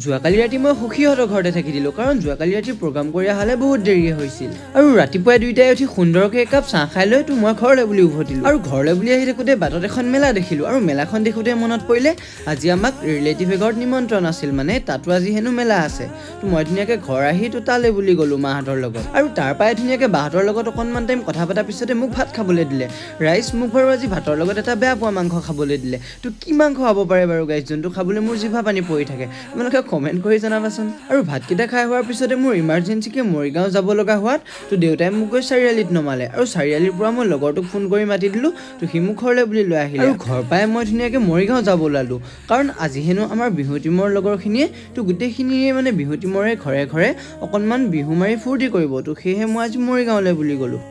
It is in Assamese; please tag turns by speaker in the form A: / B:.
A: যোৱাকালি ৰাতি মই সখীহঁতৰ ঘৰতে থাকি দিলোঁ, কাৰণ যোৱাকালি ৰাতি প্ৰগ্ৰাম কৰি অহালে বহুত দেৰি হৈছিল। আৰু ৰাতিপুৱাই দুয়োটাই উঠি সুন্দৰকৈ একাপ চাহ খাই লৈ মই ঘৰলৈ বুলি উভতিলোঁ। আৰু ঘৰলৈ বুলি আহি থাকোঁতে বাটত এখন মেলা দেখিলোঁ, আৰু মেলাখন দেখোঁতে মনত পৰিলে আজি আমাক ৰিলেটিভ এঘৰত নিমন্ত্ৰণ আছিল, মানে তাতো আজি হেনো মেলা আছে। মই ধুনীয়াকৈ ঘৰ আহি তালৈ বুলি গ'লোঁ মাহঁতৰ লগত। আৰু তাৰ পৰাই ধুনীয়াকৈ বাহঁতৰ লগত অকণমান টাইম কথা পতাৰ পিছতে মোক ভাত খাবলৈ দিলে। ৰাইজ মোক বাৰু আজি ভাতৰ লগত এটা বেয়া পোৱা মাংস খাবলৈ দিলে। কি মাংস হ'ব পাৰে বাৰু গাইজ, যোনটো খাবলৈ মোৰ জিভা পানী পৰি থাকে? তোমালোকে কমেণ্ট কৰি জনাবাচোন। আৰু ভাতকেইটা খাই হোৱাৰ পিছতে মোৰ ইমাৰ্জেঞ্চিকৈ মৰিগাঁও যাব লগা হোৱাত দেউতাই মোক গৈ চাৰিআলিত নমালে, আৰু চাৰিআলিৰ পৰা মই লগৰটোক ফোন কৰি মাতি দিলোঁ। সি মোক ঘৰলৈ বুলি লৈ আহিলে, আৰু ঘৰ পাই মই ধুনীয়াকৈ মৰিগাঁও যাব ওলালোঁ, কাৰণ আজি হেনো আমাৰ বিহু টিমৰ লগৰখিনিয়ে গোটেইখিনিয়ে মানে বিহু টিমৰে ঘৰে ঘৰে অকণমান বিহু মাৰি ফূৰ্তি কৰিব। সেয়েহে মই আজি মৰিগাঁৱলৈ বুলি গ'লোঁ।